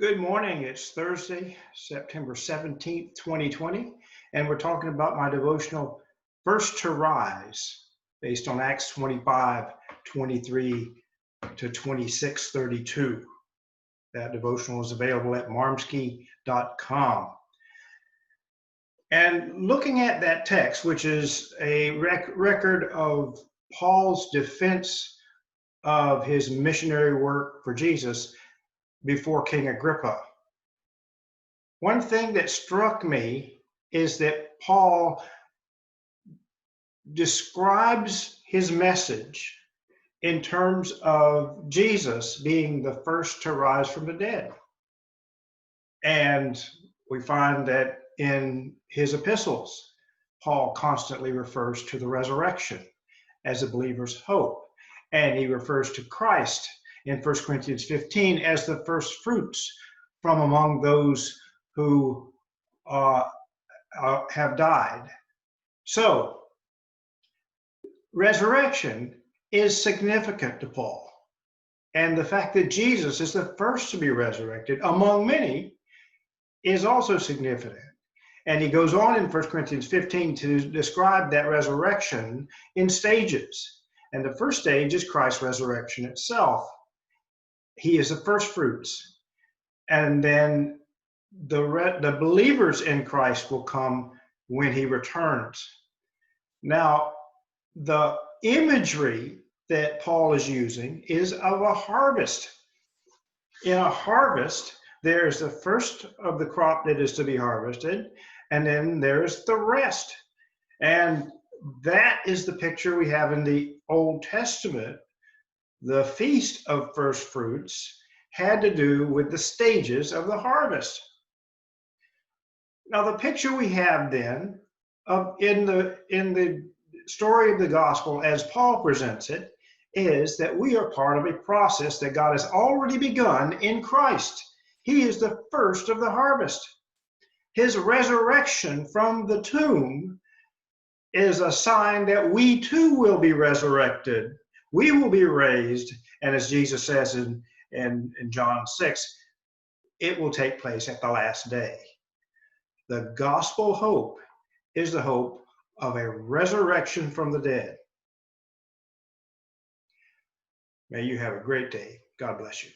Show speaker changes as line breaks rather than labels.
Good morning. It's Thursday, September 17th, 2020, and we're talking about my devotional First to Rise, based on Acts 25:23 to 26:32. That devotional is available at marmsky.com. And looking at that text, which is a record of Paul's defense of his missionary work for Jesus before King Agrippa. One thing that struck me is that Paul describes his message in terms of Jesus being the first to rise from the dead. And we find that in his epistles, Paul constantly refers to the resurrection as a believer's hope. And he refers to Christ in 1 Corinthians 15 as the first fruits from among those who have died. So, resurrection is significant to Paul. And the fact that Jesus is the first to be resurrected among many is also significant. And he goes on in 1 Corinthians 15 to describe that resurrection in stages. And the first stage is Christ's resurrection itself. He is the first fruits. And then the believers in Christ will come when he returns. Now, the imagery that Paul is using is of a harvest. In a harvest, there's the first of the crop that is to be harvested, and then there's the rest. And that is the picture we have in the Old Testament. The Feast of First Fruits had to do with the stages of the harvest. Now, the picture we have then in the story of the gospel as Paul presents it is that we are part of a process that God has already begun in Christ. He is the first of the harvest. His resurrection from the tomb is a sign that we too will be resurrected. We will be raised, and as Jesus says in John 6, it will take place at the last day. The gospel hope is the hope of a resurrection from the dead. May you have a great day. God bless you.